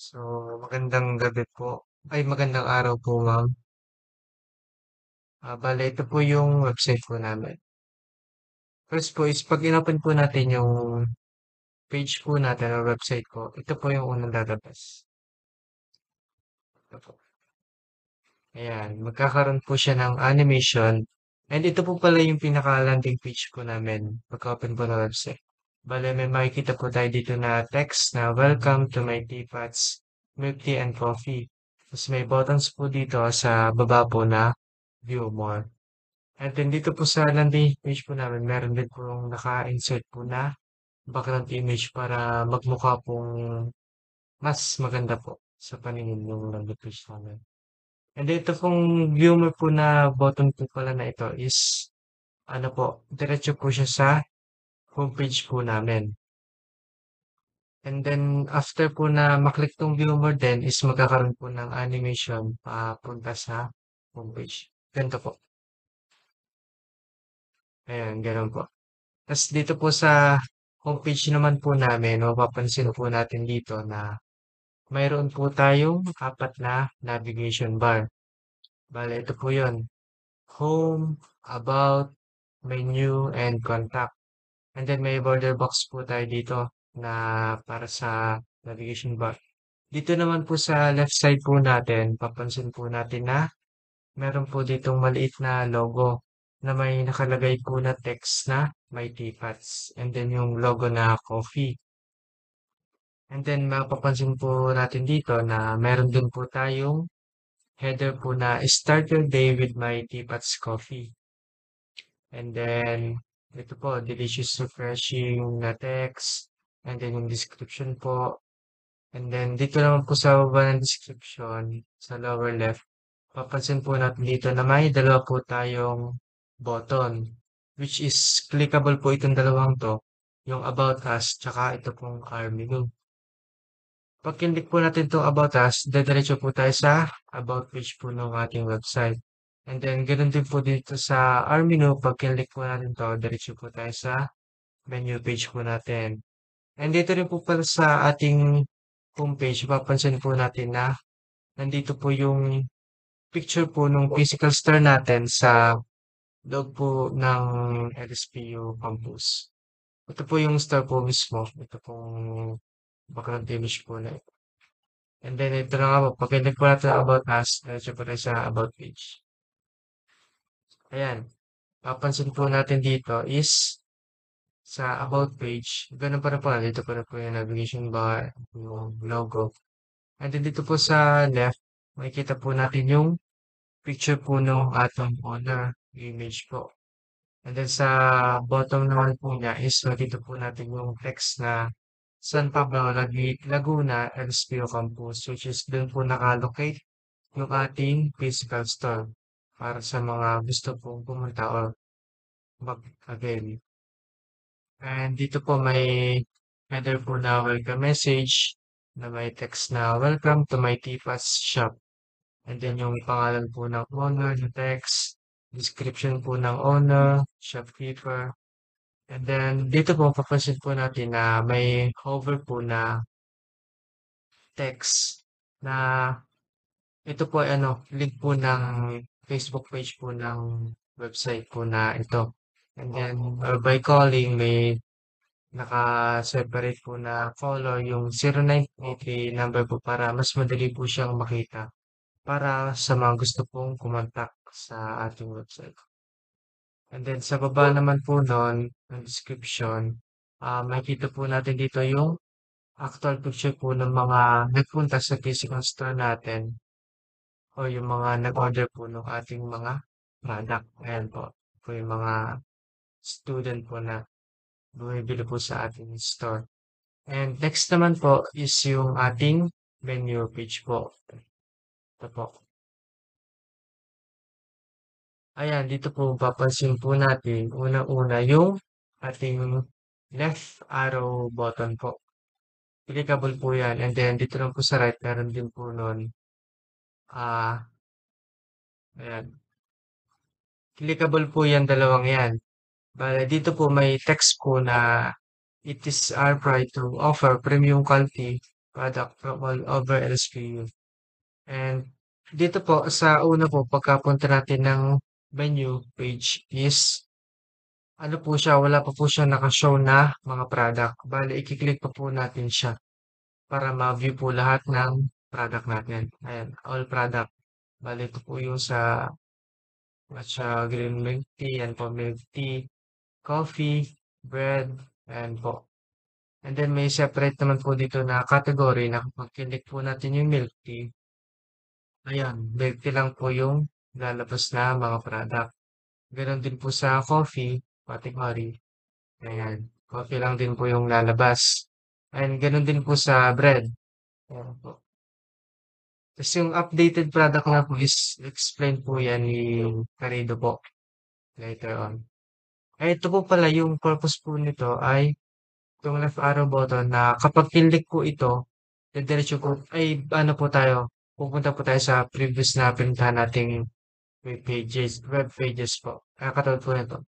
So, magandang gabi po. Ay, magandang araw po, ma'am. Bale, ito po yung website po namin. First po is pag inopen po natin yung page po natin or website po, ito po yung unang lalabas. Ito po. Ayan, magkakaroon po siya ng animation. And ito po pala yung pinaka-landing page po namin pagka-open po ng website. Bale, may makikita po tayo dito na text na welcome to my teapots, milk tea and coffee. Tapos may buttons po dito sa baba po na view more. And then dito po sa landing page po namin, meron din po yung naka-insert po na background image para magmukha pong mas maganda po sa paningin yung landing page namin. And then ito pong viewer po na button po pala na ito is ano po, diretso po siya sa homepage po namin. And then after po na maklik tong viewer din is magkakaroon po ng animation papunta sa homepage. Ganito po. Ayan, ganun po. Tas dito po sa homepage naman po namin, mapapansin po natin dito na mayroon po tayong apat na navigation bar. Bale, ito po yun. Home, About, Menu, and Contact. And then may border box po tayo dito na para sa navigation bar. Dito naman po sa left side po natin, papansin po natin na meron po ditong maliit na logo na may nakalagay po na text na may teapots. And then yung logo na coffee. And then mapapansin po natin dito na meron din po tayong header po na start your day with my teapots coffee. And then ito po, delicious refreshing na text. And then yung description po. And then dito naman po sa baba ng description, sa lower left, papansin po natin dito na may dalawa po tayong button, which is clickable po itong dalawang to, yung About Us, tsaka ito pong Our Menu. Pag kinlik po natin itong About Us, diretso po tayo sa About page po ng ating website. And then, ganoon din po dito sa Our Menu, pag kinlik po natin to, diretso po tayo sa menu page po natin. And dito rin po pala sa ating homepage, papansin po natin na nandito po yung picture po ng physical store natin sa loob po ng LSPU campus. Ito po yung store po mismo. Ito pong background image po na ito. And then ito na nga po, pag click po natin about us, diretso po tayo sa about page. Ayan. Papansin po natin dito is sa about page, ganun pa rin po. Dito pa rin po yung navigation bar, yung logo. And then dito po sa left, makikita po natin yung picture po ng ating owner, image po. And then sa bottom naman po niya is dito po natin yung text na San Pablo, Laguna, LSPO Campus, which is doon po nakalocate yung ating physical store para sa mga gusto pong pumunta or mag-avail. And dito po may header po na welcome message na may text na welcome to my Tipas shop. And then yung pangalan po ng owner, yung text, description po ng owner, shopkeeper. And then dito po papansin po natin na may hover po na text na ito po ay ano, link po ng Facebook page po ng website po na ito. And then by calling may naka-separate po na color yung 0983 number po para mas madali po siyang makita para sa mga gusto pong kumontak sa ating website. And then sa baba naman po nun, ng description, makikita po natin dito yung actual picture po ng mga nagpunta sa physical store natin o yung mga nag-order po ng ating mga product. Ayan po. Po yung mga student po na bumibili po sa ating store. And next naman po is yung ating menu page po. Ito po. Ayan, dito po papansin po natin, unang-una yung ating left arrow button po. Clickable po yan. And then dito lang po sa right, meron din po nun. Ayan. Clickable po yan, dalawang yan. Bale, dito po may text po na it is our pride to offer premium quality product from all over LSPU. And dito po sa una po pagkapunta natin ng menu page is ano po siya, wala pa po siyang naka-show na mga product. Bale, i-click pa po natin siya para ma-view po lahat ng product natin. Ayan, all product. Bale, ito po yung sa matcha green milk tea, yan po milk tea, coffee, bread, ayan po. And then may separate naman po dito na category na kapag click po natin yung milk tea, ayan, milk tea lang po yung lalabas na mga product. Ganon din po sa coffee, category. Ayan, coffee lang din po yung lalabas. And gano'n din po sa bread. Ayan po. Tas yung updated product nga po is explain po yan ni Karido po later on. Ay ito po pala yung purpose po nito ay itong left arrow button na kapag kinlik po ito, didiretso po ay ano po tayo, pupunta po tayo sa previous na pinuntahan nating web pages po. Katulad po nito.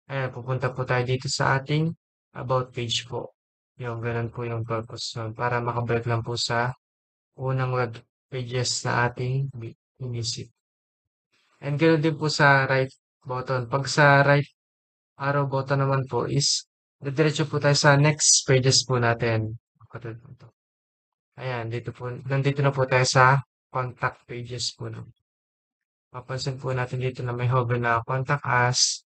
Ayan, pupunta po tayo dito sa ating about page po. Yung ganun po yung purpose nun. Para makabalik lang po sa unang web pages na ating inisit. And ganun din po sa right button. Pag sa right arrow button naman po is didiretso po tayo sa next pages po natin. Katulad po ito. Ayan, dito po, nandito na po tayo sa contact pages po. No? Papansin po natin dito na may hover na contact us,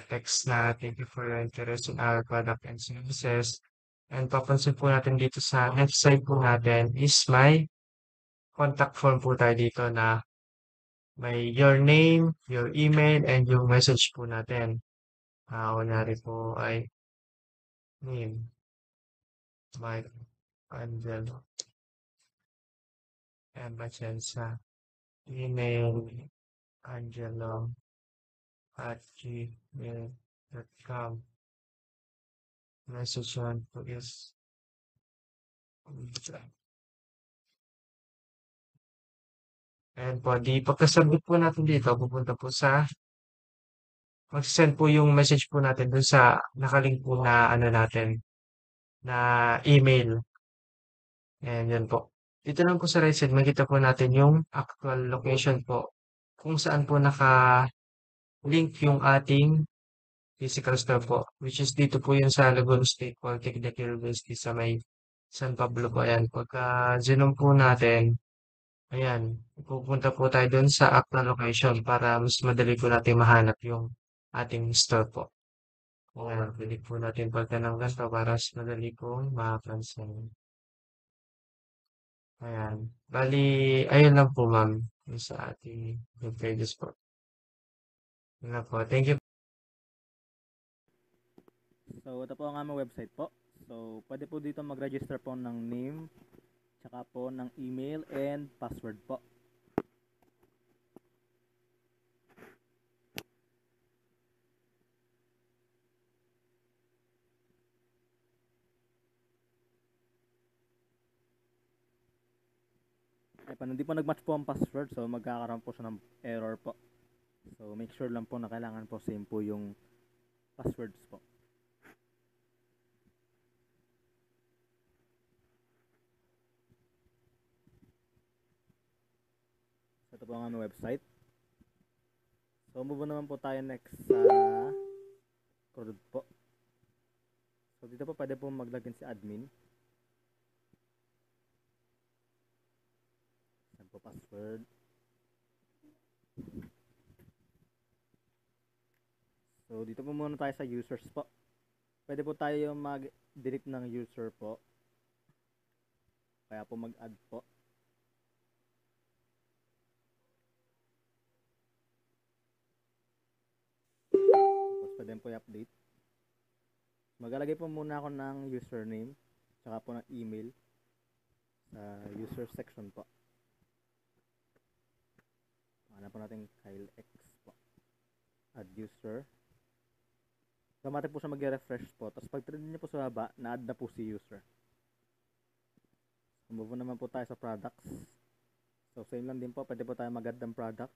text na thank you for your interest in our product and services. And papansin po natin dito sa left side po natin is may contact form po tayo dito na may your name, your email, and yung message po natin. Kunyari po ay name, Mike Angelo, and Machensa. Email, Angelo at gmail.com. Message one po is and po, di pagkasabit po natin dito, pupunta po sa mag-send po yung message po natin dun sa nakalink po na ano natin, na email. And yun po. Dito lang po sa right side, makita po natin yung actual location po. Kung saan po naka-link yung ating physical store po. Which is dito po yun sa Laguna State Polytechnic University sa may San Pablo po. Ayan. Pagka-zoom po natin, ayan, pupunta po tayo dun sa actual location para mas madali po natin mahanap yung ating store po. Ayan, pwede po natin pagka ng ganito para mas madali pong makapansin. Ayan. Bali, ayun lang po ma'am. Yung sa ating web pages po. Yun lang po. Thank you. So, ito po ang aming website po. So, pwede po dito mag-register po ng name, tsaka po ng email and password po. Ay, paano hindi po nag-match po ang password, so magkakaroon po siya ng error po. So, make sure lang po na kailangan po same po yung passwords po. So, ito po ang aming website. So, move naman po tayo next sa product po. So, dito po pwede po mag-login si admin. Yan po password. So, dito po muna tayo sa users po. Pwede po tayo mag-delete ng user po. Kaya po mag-add po. Tapos pwede po i-update. Maglalagay po muna ako ng username tsaka po ng email sa user section po. Hanap po natin Kyle X po. Add user. Automatic po siya mag-refresh po. Tapos pag trade niyo po sa baba, na-add na po si user. Move naman po tayo sa products. So same lang din po. Pwede po tayo mag-add ng product.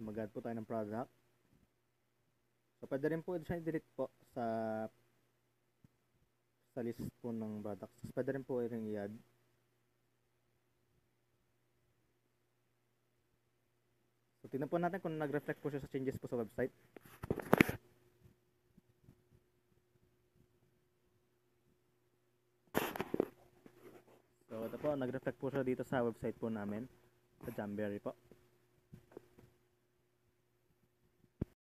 Mag-add po tayo ng product. So, pwede rin po siya i-delete po sa list po ng products. Pwede rin po i-add. So, tingnan po natin kung nag-reflect po siya sa changes po sa website. So, ito po, nag-reflect po siya dito sa website po namin, sa Jamberry po.